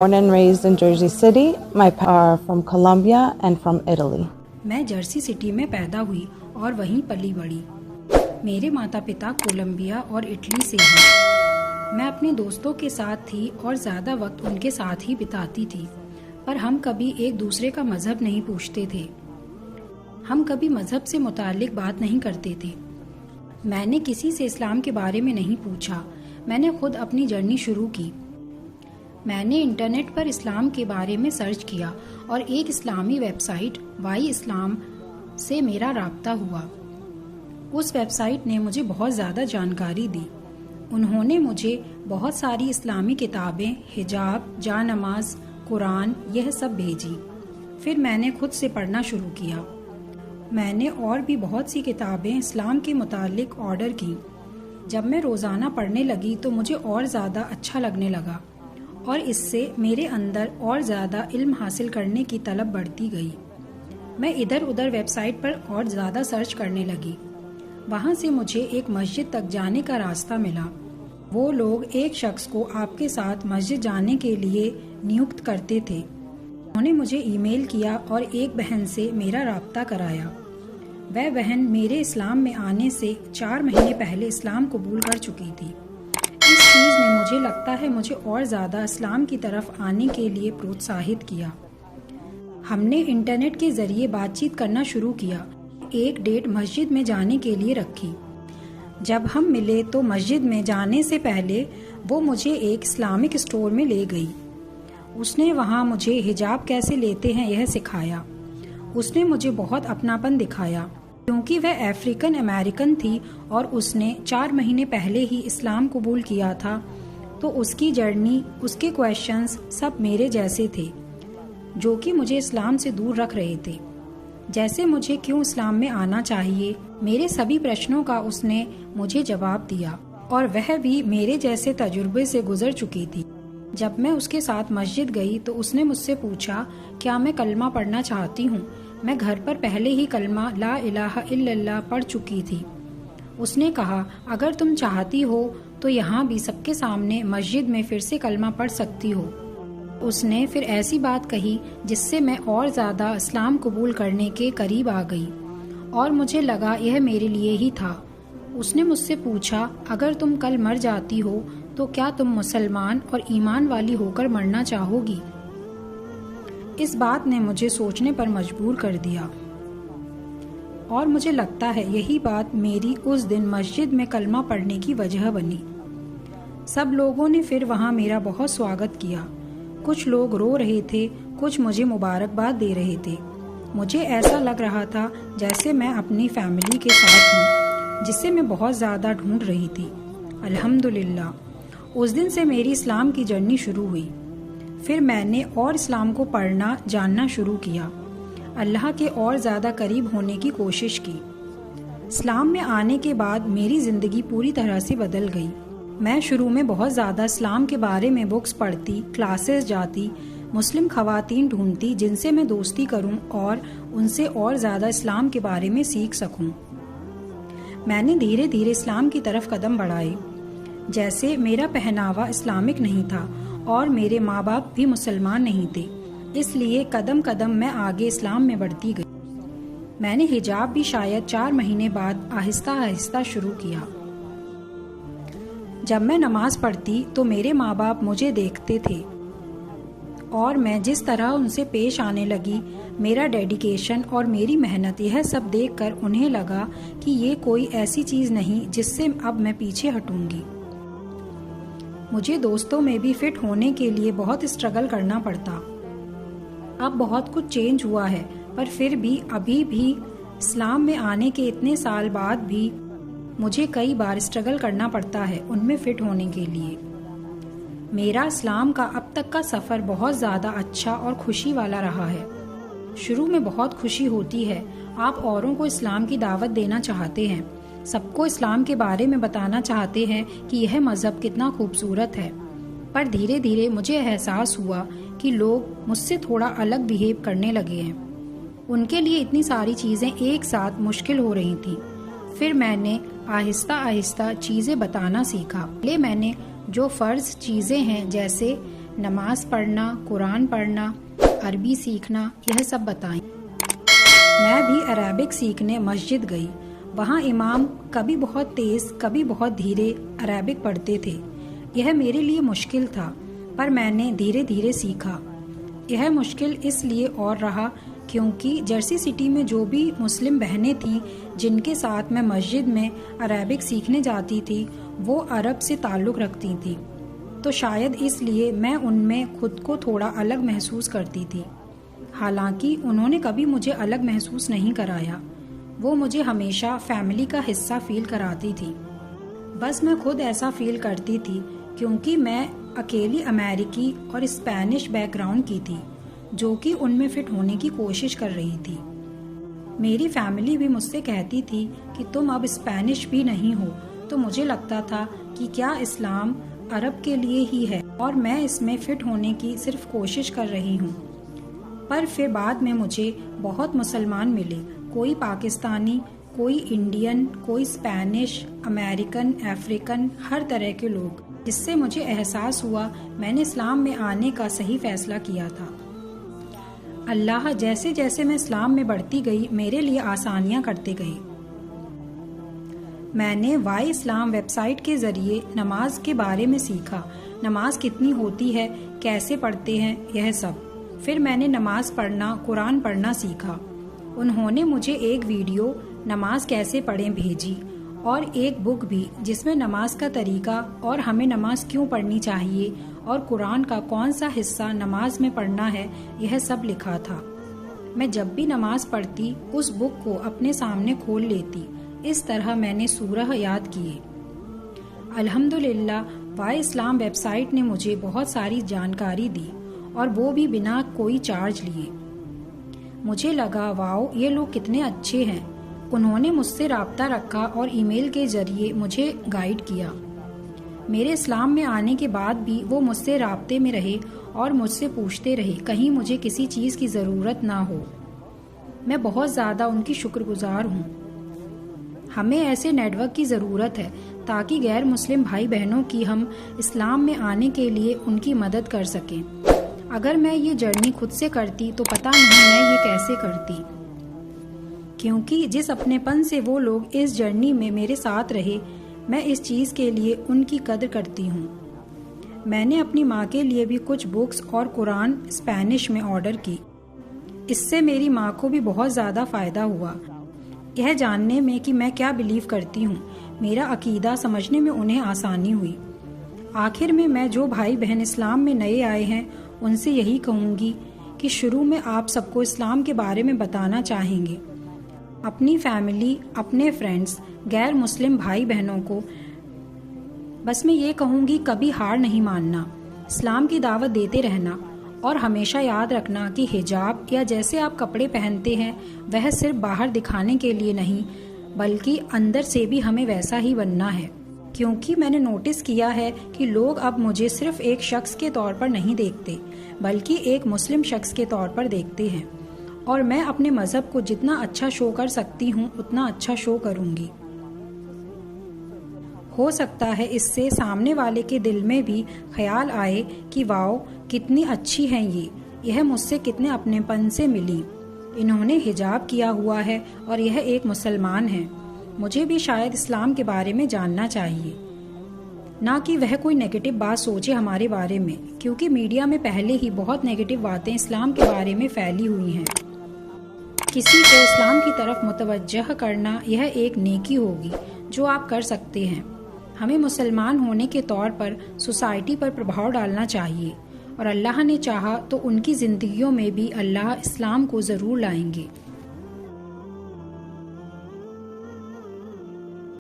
Born and raised in Jersey City. My parents are from Colombia and from Italy. मैं Jersey city में पैदा हुई और वहीं पली बड़ी। मेरे माता पिता कोलंबिया और इटली से हैं। मैं अपने दोस्तों के साथ थी और ज़्यादा वक्त उनके साथ ही बिताती थी, पर हम कभी एक दूसरे का मज़हब नहीं पूछते थे। हम कभी मज़हब से मुताल्लिक बात नहीं करते थे। मैंने किसी से इस्लाम के बारे में नहीं पूछा। मैंने खुद अपनी जर्नी शुरू की। मैंने इंटरनेट पर इस्लाम के बारे में सर्च किया और एक इस्लामी वेबसाइट वाई इस्लाम से मेरा राब्ता हुआ। उस वेबसाइट ने मुझे बहुत ज़्यादा जानकारी दी। उन्होंने मुझे बहुत सारी इस्लामी किताबें, हिजाब, जानमाज, कुरान, यह सब भेजी। फिर मैंने खुद से पढ़ना शुरू किया। मैंने और भी बहुत सी किताबें इस्लाम के मुतालिक ऑर्डर की। जब मैं रोज़ाना पढ़ने लगी तो मुझे और ज़्यादा अच्छा लगने लगा और इससे मेरे अंदर और ज़्यादा इल्म हासिल करने की तलब बढ़ती गई। मैं इधर उधर वेबसाइट पर और ज़्यादा सर्च करने लगी। वहाँ से मुझे एक मस्जिद तक जाने का रास्ता मिला। वो लोग एक शख्स को आपके साथ मस्जिद जाने के लिए नियुक्त करते थे। उन्होंने मुझे ईमेल किया और एक बहन से मेरा राब्ता कराया। वह बहन मेरे इस्लाम में आने से 4 महीने पहले इस्लाम कबूल कर चुकी थी। इस चीज़ ने मुझे लगता है मुझे और ज़्यादा इस्लाम की तरफ आने के लिए प्रोत्साहित किया। हमने इंटरनेट के ज़रिए बातचीत करना शुरू किया। एक डेट मस्जिद में जाने के लिए रखी। जब हम मिले तो मस्जिद में जाने से पहले वो मुझे एक इस्लामिक स्टोर में ले गई। उसने वहाँ मुझे हिजाब कैसे लेते हैं यह सिखाया। उसने मुझे बहुत अपनापन दिखाया क्योंकि वह अफ्रीकन अमेरिकन थी और उसने 4 महीने पहले ही इस्लाम कबूल किया था, तो उसकी जर्नी, उसके क्वेश्चंस सब मेरे जैसे थे, जो कि मुझे इस्लाम से दूर रख रहे थे। जैसे मुझे क्यों इस्लाम में आना चाहिए, मेरे सभी प्रश्नों का उसने मुझे जवाब दिया और वह भी मेरे जैसे तजुर्बे से गुजर चुकी थी। जब मैं उसके साथ मस्जिद गई तो उसने मुझसे पूछा क्या मैं कलमा पढ़ना चाहती हूँ। मैं घर पर पहले ही कलमा ला इलाहा इल्लल्लाह पढ़ चुकी थी। उसने कहा अगर तुम चाहती हो तो यहाँ भी सबके सामने मस्जिद में फिर से कलमा पढ़ सकती हो। उसने फिर ऐसी बात कही जिससे मैं और ज़्यादा इस्लाम कबूल करने के करीब आ गई और मुझे लगा यह मेरे लिए ही था। उसने मुझसे पूछा अगर तुम कल मर जाती हो तो क्या तुम मुसलमान और ईमान वाली होकर मरना चाहोगी। इस बात ने मुझे सोचने पर मजबूर कर दिया और मुझे लगता है यही बात मेरी उस दिन मस्जिद में कलमा पढ़ने की वजह बनी। सब लोगों ने फिर वहाँ मेरा बहुत स्वागत किया। कुछ लोग रो रहे थे, कुछ मुझे मुबारकबाद दे रहे थे। मुझे ऐसा लग रहा था जैसे मैं अपनी फैमिली के साथ हूँ, जिसे मैं बहुत ज़्यादा ढूंढ रही थी। अल्हम्दुलिल्लाह उस दिन से मेरी इस्लाम की जर्नी शुरू हुई। फिर मैंने और इस्लाम को पढ़ना जानना शुरू किया। अल्लाह के और ज़्यादा करीब होने की कोशिश की। इस्लाम में आने के बाद मेरी ज़िंदगी पूरी तरह से बदल गई। मैं शुरू में बहुत ज़्यादा इस्लाम के बारे में बुक्स पढ़ती, क्लासेस जाती, मुस्लिम ख़वातीन ढूंढती जिनसे मैं दोस्ती करूं और उनसे और ज़्यादा इस्लाम के बारे में सीख सकूं। मैंने धीरे धीरे इस्लाम की तरफ कदम बढ़ाए। जैसे मेरा पहनावा इस्लामिक नहीं था और मेरे माँ बाप भी मुसलमान नहीं थे, इसलिए कदम कदम मैं आगे इस्लाम में बढ़ती गई। मैंने हिजाब भी शायद 4 महीने बाद आहिस्ता आहिस्ता शुरू किया। जब मैं नमाज पढ़ती तो मेरे माँ बाप मुझे देखते थे और मैं जिस तरह उनसे पेश आने लगी, मेरा डेडिकेशन और मेरी मेहनत, यह सब देखकर उन्हें लगा कि ये कोई ऐसी चीज़ नहीं जिससे अब मैं पीछे हटूंगी। मुझे दोस्तों में भी फिट होने के लिए बहुत स्ट्रगल करना पड़ता। अब बहुत कुछ चेंज हुआ है, पर फिर भी अभी भी इस्लाम में आने के इतने साल बाद भी मुझे कई बार स्ट्रगल करना पड़ता है उनमें फिट होने के लिए। मेरा इस्लाम का अब तक का सफ़र बहुत ज़्यादा अच्छा और खुशी वाला रहा है। शुरू में बहुत खुशी होती है, आप औरों को इस्लाम की दावत देना चाहते हैं, सबको इस्लाम के बारे में बताना चाहते हैं कि यह मज़हब कितना खूबसूरत है। पर धीरे धीरे मुझे एहसास हुआ कि लोग मुझसे थोड़ा अलग बिहेव करने लगे हैं। उनके लिए इतनी सारी चीज़ें एक साथ मुश्किल हो रही थी। फिर मैंने आहिस्ता आहिस्ता चीज़ें बताना सीखा। पहले मैंने जो फ़र्ज़ चीज़ें हैं जैसे नमाज पढ़ना, कुरान पढ़ना, अरबी सीखना, यह सब बताएं। मैं भी अरेबिक सीखने मस्जिद गई। वहाँ इमाम कभी बहुत तेज़ कभी बहुत धीरे अरेबिक पढ़ते थे। यह मेरे लिए मुश्किल था, पर मैंने धीरे धीरे सीखा। यह मुश्किल इसलिए और रहा क्योंकि जर्सी सिटी में जो भी मुस्लिम बहनें थीं जिनके साथ मैं मस्जिद में अरेबिक सीखने जाती थी, वो अरब से ताल्लुक़ रखती थीं, तो शायद इसलिए मैं उनमें खुद को थोड़ा अलग महसूस करती थी। हालांकि उन्होंने कभी मुझे अलग महसूस नहीं कराया, वो मुझे हमेशा फैमिली का हिस्सा फील कराती थी। बस मैं खुद ऐसा फील करती थी क्योंकि मैं अकेली अमेरिकी और स्पेनिश बैकग्राउंड की थी जो कि उनमें फिट होने की कोशिश कर रही थी। मेरी फैमिली भी मुझसे कहती थी कि तुम अब स्पेनिश भी नहीं हो, तो मुझे लगता था कि क्या इस्लाम अरब के लिए ही है और मैं इसमें फिट होने की सिर्फ कोशिश कर रही हूँ। पर फिर बाद में मुझे बहुत मुसलमान मिले, कोई पाकिस्तानी, कोई इंडियन, कोई स्पेनिश, अमेरिकन, अफ्रीकन, हर तरह के लोग, जिससे मुझे एहसास हुआ मैंने इस्लाम में आने का सही फैसला किया था। अल्लाह जैसे जैसे मैं इस्लाम में बढ़ती गई मेरे लिए आसानियाँ करते गए। मैंने वाई इस्लाम वेबसाइट के ज़रिए नमाज के बारे में सीखा, नमाज कितनी होती है, कैसे पढ़ते हैं, यह सब। फिर मैंने नमाज पढ़ना, कुरान पढ़ना सीखा। उन्होंने मुझे एक वीडियो नमाज कैसे पढ़ें भेजी और एक बुक भी जिसमें नमाज का तरीका और हमें नमाज क्यों पढ़नी चाहिए और कुरान का कौन सा हिस्सा नमाज में पढ़ना है, यह सब लिखा था। मैं जब भी नमाज पढ़ती उस बुक को अपने सामने खोल लेती। इस तरह मैंने सूरह याद किए। अल्हम्दुलिल्लाह वाई इस्लाम वेबसाइट ने मुझे बहुत सारी जानकारी दी और वो भी बिना कोई चार्ज लिए। मुझे लगा वाओ, ये लोग कितने अच्छे हैं। उन्होंने मुझसे राब्ता रखा और ईमेल के जरिए मुझे गाइड किया। मेरे इस्लाम में आने के बाद भी वो मुझसे राब्ते में रहे और मुझसे पूछते रहे कहीं मुझे किसी चीज़ की ज़रूरत ना हो। मैं बहुत ज़्यादा उनकी शुक्रगुजार हूँ। हमें ऐसे नेटवर्क की ज़रूरत है ताकि गैर मुस्लिम भाई बहनों की हम इस्लाम में आने के लिए उनकी मदद कर सकें। अगर मैं ये जर्नी खुद से करती तो पता नहीं मैं ये कैसे करती, क्योंकि जिस अपनेपन से वो लोग इस जर्नी में मेरे साथ रहे, मैं इस चीज़ के लिए उनकी कदर करती हूँ। मैंने अपनी माँ के लिए भी कुछ बुक्स और कुरान स्पेनिश में ऑर्डर की। इससे मेरी माँ को भी बहुत ज़्यादा फ़ायदा हुआ, यह जानने में कि मैं क्या बिलीव करती हूँ। मेरा अकीदा समझने में उन्हें आसानी हुई। आखिर में मैं जो भाई बहन इस्लाम में नए आए हैं उनसे यही कहूँगी कि शुरू में आप सबको इस्लाम के बारे में बताना चाहेंगे, अपनी फैमिली, अपने फ्रेंड्स, गैर मुस्लिम भाई बहनों को। बस मैं ये कहूँगी कभी हार नहीं मानना, इस्लाम की दावत देते रहना और हमेशा याद रखना कि हिजाब या जैसे आप कपड़े पहनते हैं वह सिर्फ बाहर दिखाने के लिए नहीं बल्कि अंदर से भी हमें वैसा ही बनना है। क्योंकि मैंने नोटिस किया है कि लोग अब मुझे सिर्फ एक शख्स के तौर पर नहीं देखते बल्कि एक मुस्लिम शख्स के तौर पर देखते हैं और मैं अपने मज़हब को जितना अच्छा शो कर सकती हूँ उतना अच्छा शो करूँगी। हो सकता है इससे सामने वाले के दिल में भी ख्याल आए कि वाओ कितनी अच्छी हैं यह मुझसे कितने अपनेपन से मिली, इन्होंने हिजाब किया हुआ है और यह एक मुसलमान है। मुझे भी शायद इस्लाम के बारे में जानना चाहिए, ना कि वह कोई नेगेटिव बात सोचे हमारे बारे में, क्योंकि मीडिया में पहले ही बहुत नेगेटिव बातें इस्लाम के बारे में फैली हुई हैं। किसी को इस्लाम की तरफ मुतवज्जह करना यह एक नेकी होगी जो आप कर सकते हैं। हमें मुसलमान होने के तौर पर सोसाइटी पर प्रभाव डालना चाहिए और अल्लाह ने चाहा तो उनकी ज़िंदगियों में भी अल्लाह इस्लाम को ज़रूर लाएंगे।